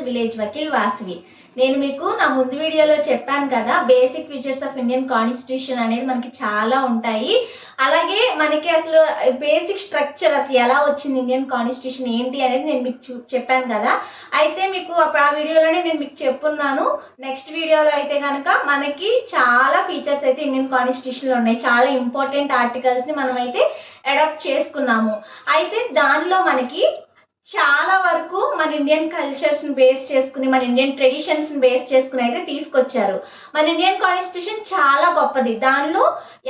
Village Vakeel Vasavi. నేను మీకు నా ముందు వీడియోలో చెప్పాను కదా, basic features of Indian constitution అనేది మనకి చాలా ఉంటాయి. అలాగే మనకి అసలు బేసిక్ స్ట్రక్చర్ అసలు ఎలా వచ్చింది, ఇండియన్ కాన్స్టిట్యూషన్ ఏంటి అనేది నేను మీకు చెప్పాను కదా. అయితే మీకు అప్పుడు ఆ వీడియోలోనే నేను మీకు చెప్పున్నాను. నెక్స్ట్ వీడియోలో అయితే కనుక మనకి చాలా ఫీచర్స్ అయితే ఇండియన్ కాన్స్టిట్యూషన్లో ఉన్నాయి. చాలా ఇంపార్టెంట్ ఆర్టికల్స్ని మనం అయితే అడాప్ట్ చేసుకున్నాము. అయితే దానిలో మనకి చాలా వరకు మన ఇండియన్ కల్చర్స్ని బేస్ చేసుకుని, మన ఇండియన్ ట్రెడిషన్స్ని బేస్ చేసుకుని అయితే తీసుకొచ్చారు. మన ఇండియన్ కాన్స్టిట్యూషన్ చాలా గొప్పది. దానిలో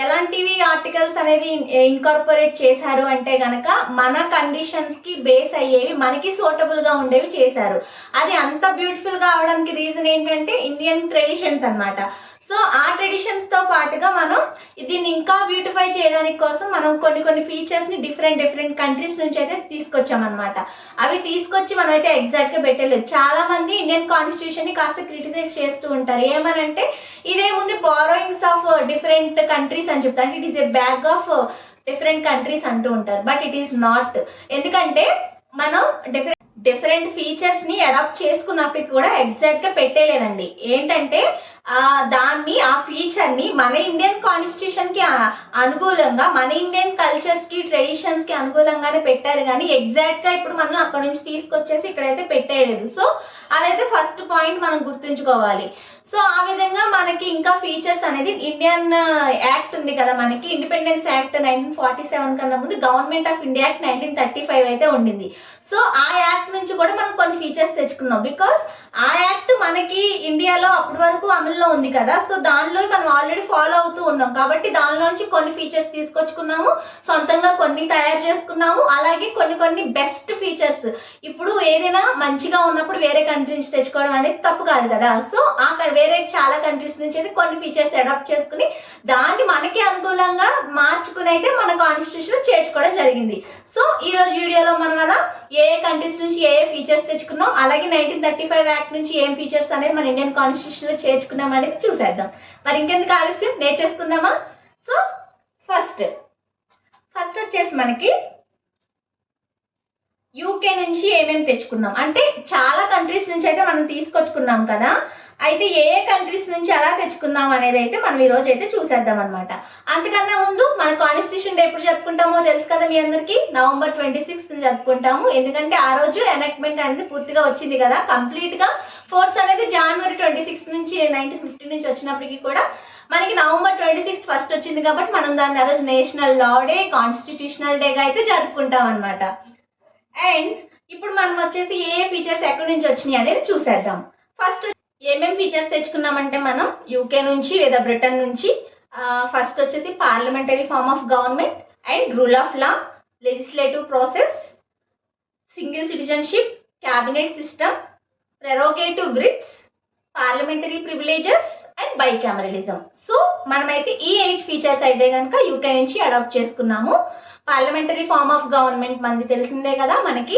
ఎలాంటివి ఆర్టికల్స్ అనేది ఇన్కార్పొరేట్ చేశారు అంటే కనుక మన కండిషన్స్కి బేస్ అయ్యేవి, మనకి సూటబుల్గా ఉండేవి చేశారు. అది అంత బ్యూటిఫుల్గా అవడానికి రీజన్ ఏంటంటే ఇండియన్ ట్రెడిషన్స్ అన్నమాట. సో ఆ ట్రెడిషన్స్తో పాటుగా మనం దీన్ని ఇంకా బ్యూటిఫై చేయడానికి కోసం మనం కొన్ని ఫీచర్స్ని డిఫరెంట్ కంట్రీస్ నుంచి అయితే తీసుకొచ్చామన్నమాట. అవి తీసుకొచ్చి మనం అయితే ఎగ్జాక్ట్గా పెట్టలేదు. చాలామంది ఇండియన్ కాన్స్టిట్యూషన్ని కాస్త క్రిటిసైజ్ చేస్తూ ఉంటారు. ఏమనంటే ఇదేముంది, బారోయింగ్స్ ఆఫ్ డిఫరెంట్ కంట్రీస్ అని చెప్తారు, అంటే it is a bag of different countries అంటూ ఉంటారు. But it is not. ఎందుకంటే మనం డిఫరెంట్ ఫీచర్స్ని అడాప్ట్ చేసుకున్నప్పటికి కూడా ఎగ్జాక్ట్గా పెట్టేలేదండి. ఏంటంటే దాన్ని, ఆ ఫీచర్ని మన ఇండియన్ కాన్స్టిట్యూషన్కి అనుకూలంగా, మన ఇండియన్ కల్చర్స్కి ట్రెడిషన్స్కి అనుకూలంగానే పెట్టారు, కానీ ఎగ్జాక్ట్గా ఇప్పుడు మనం అక్కడ నుంచి తీసుకొచ్చేసి ఇక్కడైతే పెట్టేయలేదు. సో అదైతే ఫస్ట్ పాయింట్ మనం గుర్తుంచుకోవాలి. సో ఆ విధంగా మనకి ఇంకా ఫీచర్స్ అనేది ఇండియన్ యాక్ట్ ఉంది కదా, మనకి ఇండిపెండెన్స్ యాక్ట్ 1947 కన్నా ముందు గవర్నమెంట్ ఆఫ్ ఇండియా యాక్ట్ 1935 అయితే ఉండింది. సో ఆ యాక్ట్ నుంచి కూడా మనం కొన్ని ఫీచర్స్ తెచ్చుకున్నాం. బికాస్ ఆ యాక్ట్ మనకి ఇండియాలో అప్పటి వరకు అమల్లో ఉంది కదా. సో దానిలో మనం ఆల్రెడీ ఫాలో అవుతూ ఉన్నాం కాబట్టి దానిలోంచి కొన్ని ఫీచర్స్ తీసుకొచ్చుకున్నాము, సొంతంగా కొన్ని తయారు చేసుకున్నాము. అలాగే కొన్ని బెస్ట్ ఫీచర్స్, ఇప్పుడు ఏదైనా మంచిగా ఉన్నప్పుడు వేరే కంట్రీ నుంచి తెచ్చుకోవడం అనేది తప్పు కాదు కదా. సో అక్కడ వేరే చాలా కంట్రీస్ నుంచి అయితే కొన్ని ఫీచర్స్ అడాప్ట్ చేసుకుని దాన్ని మనకి అనుకూలంగా మార్చుకుని అయితే మన కాన్స్టిట్యూషన్ చేర్చుకోవడం జరిగింది. సో ఈ రోజు వీడియోలో మనం అలా ఏ కంట్రీస్ నుంచి ఏ ఫీచర్స్ తెచ్చుకున్నాం, అలాగే 1935 యాక్ట్ నుంచి ఏం ఫీచర్స్ అనేది మన ఇండియన్ కాన్స్టిట్యూషన్లో చేర్చుకున్నాం అనేది చూసేద్దాం. మరి ఇంకెందుకు ఆలస్యం, నేర్చేసుకుందామా? సో ఫస్ట్ వచ్చేసి మనకి యూకే నుంచి ఏమేమి తెచ్చుకున్నాం అంటే చాలా కంట్రీస్ నుంచి అయితే మనం తీసుకొచ్చుకున్నాం కదా. అయితే ఏ కంట్రీస్ నుంచి ఎలా తెచ్చుకుందాం అనేది అయితే మనం ఈరోజు అయితే చూసేద్దాం అనమాట. అంతకన్నా ముందు మన కాన్స్టిట్యూషన్ డే ఎప్పుడు జరుపుకుంటామో తెలుసు కదా మీ అందరికీ, November 26th జరుపుకుంటాము. ఎందుకంటే ఆ రోజు ఎనాక్ట్మెంట్ అనేది పూర్తిగా వచ్చింది కదా, కంప్లీట్గా ఫోర్స్ అనేది January 26 నుంచి 1950 నుంచి వచ్చినప్పటికీ కూడా మనకి November 26 ఫస్ట్ వచ్చింది కాబట్టి మనం దాన్ని ఆ రోజు నేషనల్ లా డే, కాన్స్టిట్యూషనల్ డేగా అయితే జరుపుకుంటాం అనమాట. అండ్ ఇప్పుడు మనం వచ్చేసి ఏ ఫీచర్స్ ఎక్కడి నుంచి వచ్చినాయి అనేది చూసేద్దాం. ఫస్ట్ ఏమేమి ఫీచర్స్ తెచ్చుకున్నామంటే మనం యూకే నుంచి లేదా బ్రిటన్ నుంచి ఫస్ట్ వచ్చేసి parliamentary form of government and rule of law, legislative process, single citizenship, cabinet system, prerogative writs, parliamentary privileges and bicameralism. So మనమైతే ఈ 8 ఫీచర్స్ అయితే కనుక యూకే నుంచి అడాప్ట్ చేసుకున్నాము. పార్లమెంటరీ ఫార్మ్ ఆఫ్ గవర్నమెంట్ మనది తెలిసిందే కదా, మనకి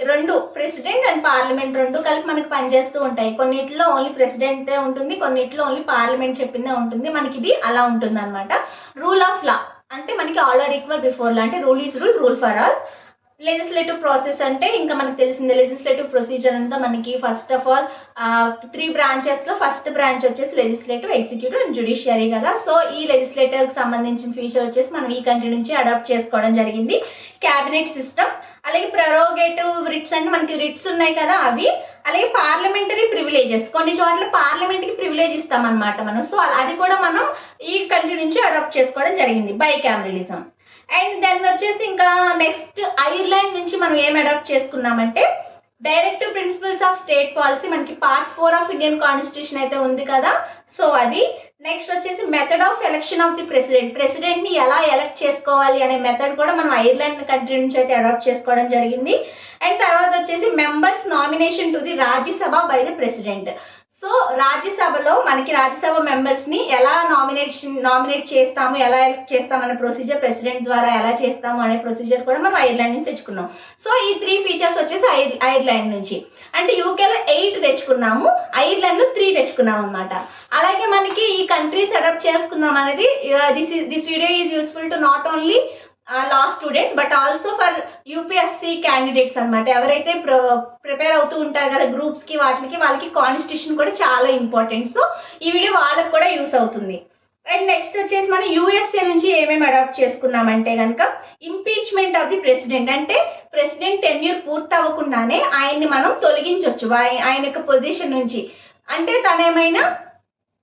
2 ప్రెసిడెంట్ అండ్ పార్లమెంట్ 2 కలిపి మనకి పనిచేస్తూ ఉంటాయి. కొన్నిట్లో ఓన్లీ ప్రెసిడెంటే ఉంటుంది, కొన్నిట్లో ఓన్లీ పార్లమెంట్ చెప్పిందే ఉంటుంది. మనకి ఇది అలా ఉంటుంది అనమాట. రూల్ ఆఫ్ లా అంటే మనకి all are equal before law, అంటే rule is rule for all. Legislative process అంటే ఇంకా మనకు తెలిసిందే, లెజిస్లేటివ్ ప్రొసీజర్ అంతా మనకి ఫస్ట్ ఆఫ్ ఆల్ 3 బ్రాంచెస్లో ఫస్ట్ బ్రాంచ్ వచ్చేసి లెజిస్లేటివ్, ఎగ్జిక్యూటివ్ అండ్ జ్యుడిషియరీ కదా. సో ఈ లెజిస్లేటివ్కి సంబంధించిన ఫీచర్ వచ్చేసి మనం ఈ కంట్రీ నుంచి అడాప్ట్ చేసుకోవడం జరిగింది. క్యాబినెట్ సిస్టమ్, అలాగే ప్రెరోగేటివ్ రిట్స్ అంటే మనకి రిట్స్ ఉన్నాయి కదా అవి, అలాగే పార్లమెంటరీ ప్రివిలేజెస్, కొన్ని చోట్ల పార్లమెంట్కి ప్రివిలేజ్ ఇస్తామన్నమాట మనం. సో అది కూడా మనం ఈ కంట్రీ నుంచి అడాప్ట్ చేసుకోవడం జరిగింది. బైకామరలిజం. అండ్ దాన్ని వచ్చేసి ఇంకా నెక్స్ట్ ఐర్లాండ్ నుంచి మనం ఏం అడాప్ట్ చేసుకున్నామంటే directive principles of state policy, మనకి Part 4 ఆఫ్ ఇండియన్ కాన్స్టిట్యూషన్ అయితే ఉంది కదా. సో అది. నెక్స్ట్ వచ్చేసి method of election of the ప్రెసిడెంట్ని ఎలా ఎలక్ట్ చేసుకోవాలి అనే మెథడ్ కూడా మనం ఐర్లాండ్ కంట్రీ నుంచి అయితే అడాప్ట్ చేసుకోవడం జరిగింది. అండ్ తర్వాత వచ్చేసి members nomination to the Rajya Sabha by the president. So రాజ్యసభలో మనకి రాజ్యసభ మెంబర్స్ని ఎలా నామినేట్ చేస్తాము, ఎలా ఎలక్ట్ చేస్తాము అనే ప్రొసీజర్, ప్రెసిడెంట్ ద్వారా ఎలా చేస్తాము అనే ప్రొసీజర్ కూడా మనం ఐర్లాండ్ నుంచి తెచ్చుకున్నాం. సో ఈ 3 ఫీచర్స్ వచ్చేసి ఐర్లాండ్ నుంచి. అంటే యూకేలో 8 తెచ్చుకున్నాము, ఐర్లాండ్లో 3 తెచ్చుకున్నాం అనమాట. అలాగే మనకి ఈ కంట్రీస్ అడాప్ట్ చేసుకుందాం అనేది this video is useful to not only law students, but also for UPSC candidates అనమాట. ఎవరైతే ప్రిపేర్ అవుతూ ఉంటారు కదా గ్రూప్స్కి వాటికి, వాళ్ళకి కాన్స్టిట్యూషన్ కూడా చాలా ఇంపార్టెంట్. సో ఈ వీడియో వాళ్ళకి కూడా యూస్ అవుతుంది. అండ్ నెక్స్ట్ వచ్చేసి మనం యూఎస్ఏ నుంచి ఏమేమి అడాప్ట్ చేసుకున్నామంటే కనుక ఇంపీచ్మెంట్ ఆఫ్ ది ప్రెసిడెంట్. అంటే ప్రెసిడెంట్ టెన్యూర్ పూర్తి అవ్వకుండానే ఆయన్ని మనం తొలగించవచ్చు ఆయన యొక్క పొజిషన్ నుంచి. అంటే తనేమైనా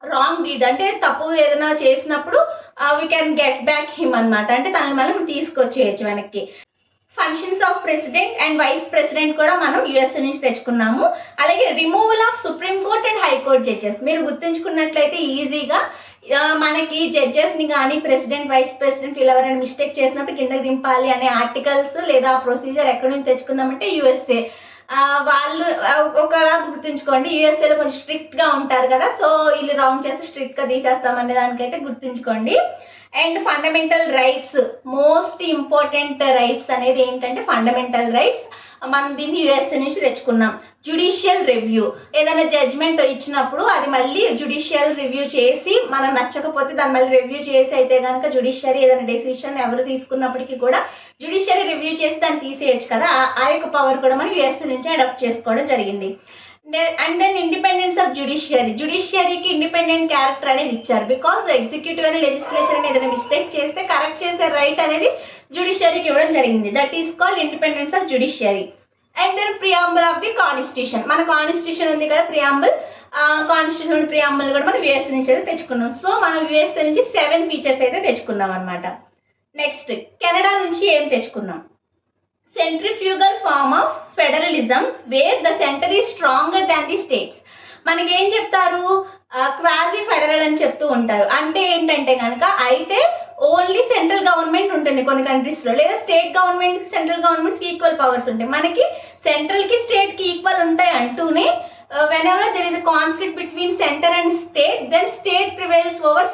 రాంగ్ డీడ్ అంటే తప్పు ఏదైనా చేసినప్పుడు we can get back him అనమాట. అంటే తనని మనం తీసుకొచ్చేయచ్చు వెనక్కి. Functions of president and vice president కూడా మనం యుఎస్ఏ నుంచి తెచ్చుకున్నాము. అలాగే removal of supreme court and high court judges. మీరు గుర్తుంచుకున్నట్లయితే ఈజీగా మనకి జడ్జెస్ని కానీ ప్రెసిడెంట్ వైస్ ప్రెసిడెంట్ వీళ్ళెవరైనా మిస్టేక్ చేసినప్పుడు కిందకి దింపాలి అనే ఆర్టికల్స్ లేదా ప్రొసీజర్ ఎక్కడి నుంచి తెచ్చుకున్నామంటే యుఎస్ఏ. వాళ్ళు ఒకలా గుర్తుంచుకోండి, యుఎస్ఏలో కొంచెం స్ట్రిక్ట్గా ఉంటారు కదా, సో వీళ్ళు రాంగ్ చేస్తే స్ట్రిక్ట్గా తీసేస్తామనే దానికైతే గుర్తుంచుకోండి. And fundamental rights, most important rights అనేది ఏంటంటే ఫండమెంటల్ రైట్స్. మనం దీన్ని యుఎస్ఏ నుంచి తెచ్చుకున్నాం. జ్యుడిషియల్ రివ్యూ, ఏదైనా జడ్జ్మెంట్ ఇచ్చినప్పుడు అది మళ్ళీ జ్యుడిషియల్ రివ్యూ చేసి మనం నచ్చకపోతే దాన్ని మళ్ళీ రివ్యూ చేసి అయితే కనుక జ్యుడిషియరీ ఏదైనా డెసిషన్ ఎవరు తీసుకున్నప్పటికీ కూడా జ్యుడిషియరీ రివ్యూ చేసి దాన్ని తీసేయచ్చు కదా, ఆ యొక్క పవర్ కూడా మనం యుఎస్ఏ నుంచి అడాప్ట్ చేసుకోవడం జరిగింది. అండ్ దెన్ ఇండిపెండెన్స్ ఆఫ్ జ్యుడిషియరీకి ఇండిపెండెంట్ క్యారెక్టర్ అనేది ఇచ్చారు. బికాస్ ఎగ్జిక్యూటివ్ అని లెజిస్లేచర్ అని ఏదైనా మిస్టేక్ చేస్తే కరెక్ట్ చేసే రైట్ అనేది జ్యుడిషియరీకి ఇవ్వడం జరిగింది. That is called independence of judiciary. And then preamble of the constitution. మన కాన్స్టిట్యూషన్ ఉంది కదా ప్రియాంబుల్, కాన్స్టిట్యూషన్ ప్రియాంబుల్ కూడా మనం యుఎస్ఏ నుంచి అయితే తెచ్చుకున్నాం. సో మనం యుఎస్ఏ నుంచి 7 ఫీచర్స్ అయితే తెచ్చుకున్నాం అనమాట. నెక్స్ట్ కెనడా నుంచి ఏం తెచ్చుకున్నాం? Centrifugal form of federalism where the centre is stronger than the states. మనకి ఏం చెప్తారు? క్వాజీ ఫెడరల్ అని చెప్తూ ఉంటారు. అంటే ఏంటంటే కనుక అయితే ఓన్లీ సెంట్రల్ గవర్నమెంట్ ఉంటుంది కొన్ని కంట్రీస్లో, లేదా స్టేట్ గవర్నమెంట్స్కి సెంట్రల్ గవర్నమెంట్స్కి ఈక్వల్ పవర్స్ ఉంటాయి. మనకి సెంట్రల్కి స్టేట్కి ఈక్వల్ ఉంటాయి అంటూనే whenever there is a conflict between center and state, then state prevails over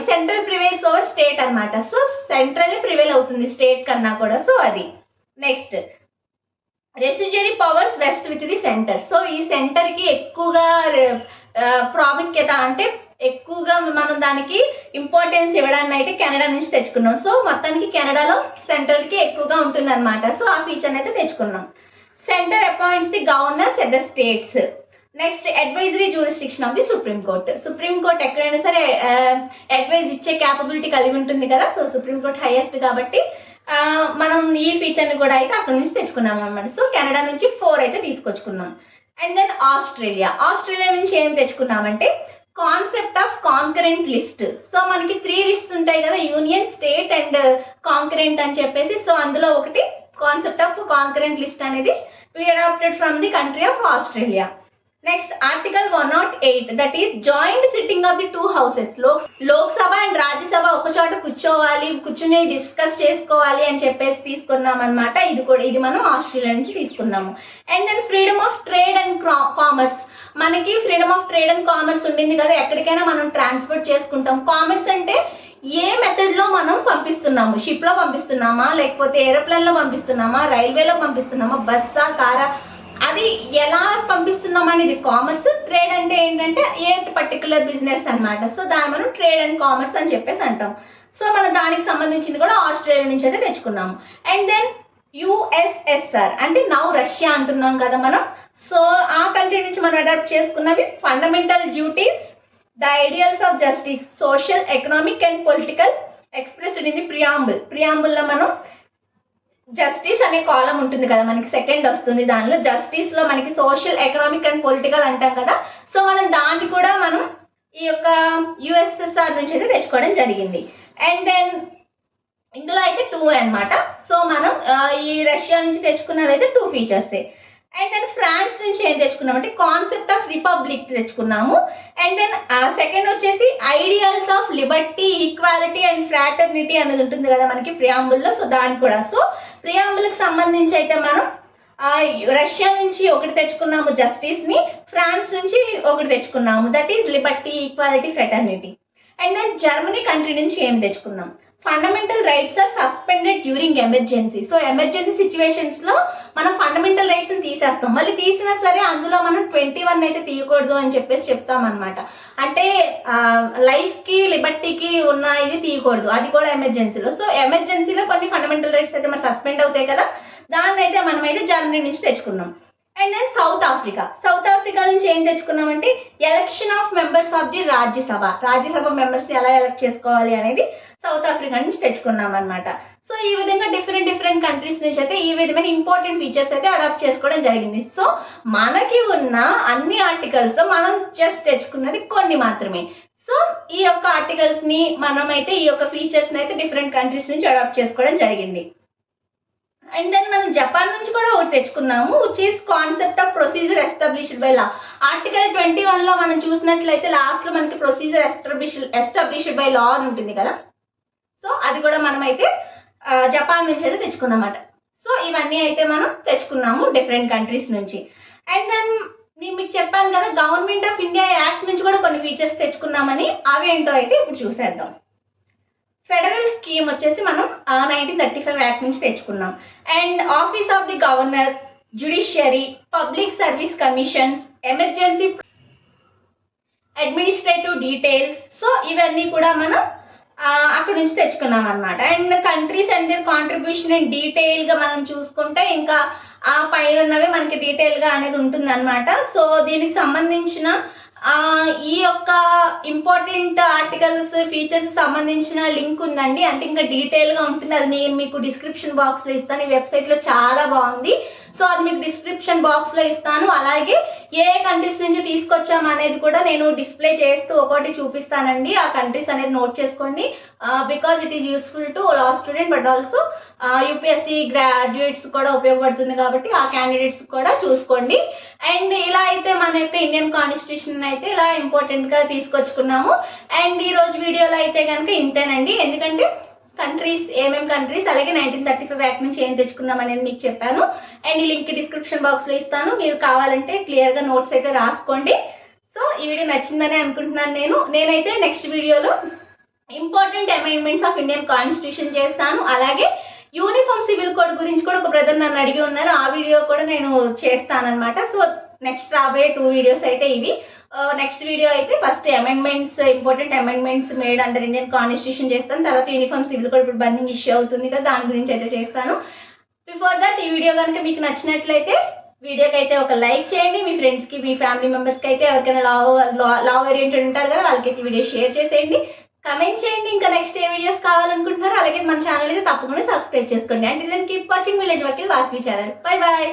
central prevails over state అనమాట. సో సెంట్రల్ ప్రివేల్ అవుతుంది స్టేట్ కన్నా కూడా. సో అది. Next residuary powers west with the centre. So ఈ సెంటర్కి ఎక్కువగా ప్రాముఖ్యత అంటే ఎక్కువగా మనం దానికి ఇంపార్టెన్స్ ఇవ్వడాన్ని అయితే కెనడా నుంచి తెచ్చుకున్నాం. సో మొత్తానికి కెనడాలో సెంట్రల్కి ఎక్కువగా ఉంటుంది అనమాట. సో ఆ ఫీచర్ని అయితే తెచ్చుకున్నాం. Centre appoints the governors at the states. Next advisory jurisdiction of the supreme court. Supreme court ఎక్కడైనా సరే అడ్వైజ్ ఇచ్చే క్యాపబిలిటీ కలిగి ఉంటుంది కదా. సో సుప్రీం కోర్ట్ హైయెస్ట్ కాబట్టి మనం ఈ ఫీచర్ని కూడా అయితే అక్కడ నుంచి తెచ్చుకున్నాం అనమాట. సో కెనడా నుంచి 4 అయితే తీసుకొచ్చుకున్నాం. అండ్ దెన్ ఆస్ట్రేలియా నుంచి ఏం తెచ్చుకున్నామంటే concept of concurrent list. So మనకి 3 లిస్ట్స్ ఉంటాయి కదా, యూనియన్, స్టేట్ అండ్ కాంకరెంట్ అని చెప్పేసి. సో అందులో ఒకటి కాన్సెప్ట్ ఆఫ్ కాంకరెంట్ లిస్ట్ అనేది we adopted from the country of Australia. Next, Article 108, that is joint sitting of the 2 houses. Lok Sabha and Rajya Sabha ఒక చోట కూర్చుని డిస్కస్ చేసుకోవాలి అని చెప్పేసి తీసుకున్నాం అనమాట. ఇది మనం ఆస్ట్రేలియా నుంచి తీసుకున్నాము. And then freedom of trade and commerce. మనకి freedom of trade and commerce ఉండింది కదా, ఎక్కడికైనా మనం ట్రాన్స్పోర్ట్ చేసుకుంటాం. కామర్స్ అంటే ఏ మెథడ్లో మనం పంపిస్తున్నాము, షిప్లో పంపిస్తున్నామా, లేకపోతే ఏరోప్లేన్లో పంపిస్తున్నామా, రైల్వేలో పంపిస్తున్నామా, బస్సా, కారా, అది ఎలా పంపిస్తున్నాం అనేది కామర్స్. ట్రేడ్ అంటే ఏంటంటే ఏ పర్టికులర్ బిజినెస్ అనమాట. సో దాన్ని మనం ట్రేడ్ అండ్ కామర్స్ అని చెప్పేసి అంటాం. సో మనం దానికి సంబంధించింది కూడా ఆస్ట్రేలియా నుంచి అయితే తెచ్చుకున్నాము. అండ్ దెన్ యుఎస్ఎస్ఆర్ అంటే నౌ రష్యా అంటున్నాం కదా మనం. సో ఆ కంట్రీ నుంచి మనం అడాప్ట్ చేసుకున్నవి fundamental duties, the ideals of justice, social, economic and political expressed in the ప్రియాంబుల్లో మనం జస్టిస్ అనే కాలం ఉంటుంది కదా, మనకి సెకండ్ వస్తుంది. దానిలో జస్టిస్లో మనకి సోషల్, ఎకనామిక్ అండ్ పొలిటికల్ అంటాం కదా. సో మనం దాన్ని కూడా మనం ఈ యొక్క యుఎస్ఎస్ఆర్ నుంచి అయితే తెచ్చుకోవడం జరిగింది. అండ్ దెన్ ఇందులో అయితే 2 అనమాట. సో మనం ఈ రష్యా నుంచి తెచ్చుకున్నది అయితే 2 ఫీచర్సే. అండ్ దెన్ ఫ్రాన్స్ నుంచి ఏం తెచ్చుకున్నామంటే కాన్సెప్ట్ ఆఫ్ రిపబ్లిక్ తెచ్చుకున్నాము. అండ్ దెన్ సెకండ్ వచ్చేసి ideals of liberty, equality and fraternity అనేది ఉంటుంది కదా మనకి ప్రియాంబుల్లో. సో దాన్ని కూడా. సో ప్రియాంబుల్కి సంబంధించి అయితే మనం రష్యా నుంచి ఒకటి తెచ్చుకున్నాము జస్టిస్ని, ఫ్రాన్స్ నుంచి ఒకటి తెచ్చుకున్నాము, that is liberty, equality, fraternity. And then Germany country నుంచి ఏం తెచ్చుకున్నాం? Fundamental rights are suspended during emergency. So emergency సిచ్యువేషన్స్లో మనం ఫండమెంటల్ రైట్స్ని తీసేస్తాం. మళ్ళీ తీసినా సరే అందులో మనం 21 అయితే తీయకూడదు అని చెప్పేసి చెప్తామన్నమాట. అంటే లైఫ్కి లిబర్టీకి ఉన్న ఇది తీయకూడదు, అది కూడా ఎమర్జెన్సీలో. సో ఎమర్జెన్సీలో కొన్ని ఫండమెంటల్ రైట్స్ అయితే మరి సస్పెండ్ అవుతాయి కదా, దాన్ని అయితే మనమైతే జర్మనీ నుంచి తెచ్చుకున్నాం. అండ్ దెన్ సౌత్ ఆఫ్రికా నుంచి ఏం తెచ్చుకున్నామంటే election of members of the Rajya Sabha మెంబర్స్ని ఎలా ఎలక్ట్ చేసుకోవాలి అనేది సౌత్ ఆఫ్రికా నుంచి తెచ్చుకున్నాం అనమాట. సో ఈ విధంగా డిఫరెంట్ కంట్రీస్ నుంచి అయితే ఈ విధమైన ఇంపార్టెంట్ ఫీచర్స్ అయితే అడాప్ట్ చేసుకోవడం జరిగింది. సో మనకి ఉన్న అన్ని ఆర్టికల్స్లో మనం జస్ట్ తెచ్చుకున్నది కొన్ని మాత్రమే. సో ఈ యొక్క ఆర్టికల్స్ని మనమైతే ఈ యొక్క ఫీచర్స్ని అయితే డిఫరెంట్ కంట్రీస్ నుంచి అడాప్ట్ చేసుకోవడం జరిగింది. అండ్ దెన్ మనం జపాన్ నుంచి కూడా ఒకటి తెచ్చుకున్నాము, which is concept of procedure established by law. Article 21లో మనం చూసినట్లయితే లాస్ట్లో మనకి ప్రొసీజర్ ఎస్టాబ్లిష్డ్ బై లా అని ఉంటుంది కదా. సో అది కూడా మనమైతే జపాన్ నుంచి అయితే తెచ్చుకున్నామన్నమాట. సో ఇవన్నీ అయితే మనం తెచ్చుకున్నాము డిఫరెంట్ కంట్రీస్ నుంచి. అండ్ దెన్ నేను మీకు చెప్పాను కదా, గవర్నమెంట్ ఆఫ్ ఇండియా యాక్ట్ నుంచి కూడా కొన్ని ఫీచర్స్ తెచ్చుకున్నామని. అవి ఏంటో అయితే ఇప్పుడు చూసేద్దాం. ఫెడరల్ స్కీమ్ వచ్చేసి మనం 1935 యాక్ట్ నుంచి తెచ్చుకున్నాం. And office of the governor, judiciary, public service commissions, emergency administrative details. So ఇవన్నీ కూడా మనం అక్కడ నుంచి తెచ్చుకున్నాం అనమాట. And countries and their contribution and డీటెయిల్గా మనం చూసుకుంటే ఇంకా ఆ పైన ఉన్నవి మనకి డీటెయిల్గా అనేది ఉంటుంది అనమాట. సో దీనికి సంబంధించిన ఈ యొక్క ఇంపార్టెంట్ ఆర్టికల్స్ ఫీచర్స్ సంబంధించిన లింక్ ఉందండి, అంటే ఇంకా డీటెయిల్గా ఉంటుంది. అది నేను మీకు డిస్క్రిప్షన్ బాక్స్లో ఇస్తాను. ఈ వెబ్సైట్లో చాలా బాగుంది. సో అది మీకు డిస్క్రిప్షన్ బాక్స్లో ఇస్తాను. అలాగే ఏ కంట్రీస్ నుంచి తీసుకొచ్చాము అనేది కూడా నేను డిస్ప్లే చేస్తూ ఒకటి చూపిస్తానండి. ఆ కంట్రీస్ అనేది నోట్ చేసుకోండి, because it is useful to law student but also UPSC graduates కూడా ఉపయోగపడుతుంది కాబట్టి ఆ క్యాండిడేట్స్ కూడా చూసుకోండి. అండ్ ఇలా అయితే మన యొక్క ఇండియన్ కాన్స్టిట్యూషన్ అయితే ఇలా ఇంపార్టెంట్గా తీసుకొచ్చుకున్నాము. అండ్ ఈరోజు వీడియోలో అయితే కనుక ఇంతేనండి, ఎందుకంటే కంట్రీస్ ఏమేమి కంట్రీస్ అలాగే 1935 యాక్ట్ నుంచి ఏం తెచ్చుకున్నాం అనేది మీకు చెప్పాను. అండ్ ఈ లింక్ డిస్క్రిప్షన్ బాక్స్లో ఇస్తాను, మీరు కావాలంటే క్లియర్గా నోట్స్ అయితే రాసుకోండి. సో ఈ వీడియో నచ్చిందని అనుకుంటున్నాను. నేనైతే నెక్స్ట్ వీడియోలో important amendments of Indian constitution చేస్తాను. అలాగే యూనిఫామ్ సివిల్ కోడ్ గురించి కూడా ఒక బ్రదర్ నన్ను అడిగి ఉన్నారు, ఆ వీడియో కూడా నేను చేస్తానన్నమాట. సో నెక్స్ట్ రాబోయే 2 వీడియోస్ అయితే ఇవి. నెక్స్ట్ వీడియో అయితే first amendments, important amendments made under Indian constitution చేస్తాను. తర్వాత యూనిఫామ్ సివిల్ కోడ్ ఇప్పుడు బర్నింగ్ ఇష్యూ అవుతుంది కదా, దాని గురించి అయితే చేస్తాను. బిఫోర్ దట్ ఈ వీడియో కనుక మీకు నచ్చినట్లయితే వీడియోకి అయితే ఒక లైక్ చేయండి. మీ ఫ్రెండ్స్కి, మీ ఫ్యామిలీ మెంబర్స్కి అయితే ఎవరికైనా లావ్ ఓరియంటెడ్ ఉంటారు కదా, వాళ్ళకైతే వీడియో షేర్ చేసేయండి, కమెంట్ చేయండి. ఇంకా నెక్స్ట్ ఏ వీడియోస్ కావాలనుకుంటున్నారో అలాగే మన ఛానల్ అయితే తప్పకుండా సబ్స్క్రైబ్ చేసుకోండి. And then keep watching village Vakeel Vasavi channel. Bye bye.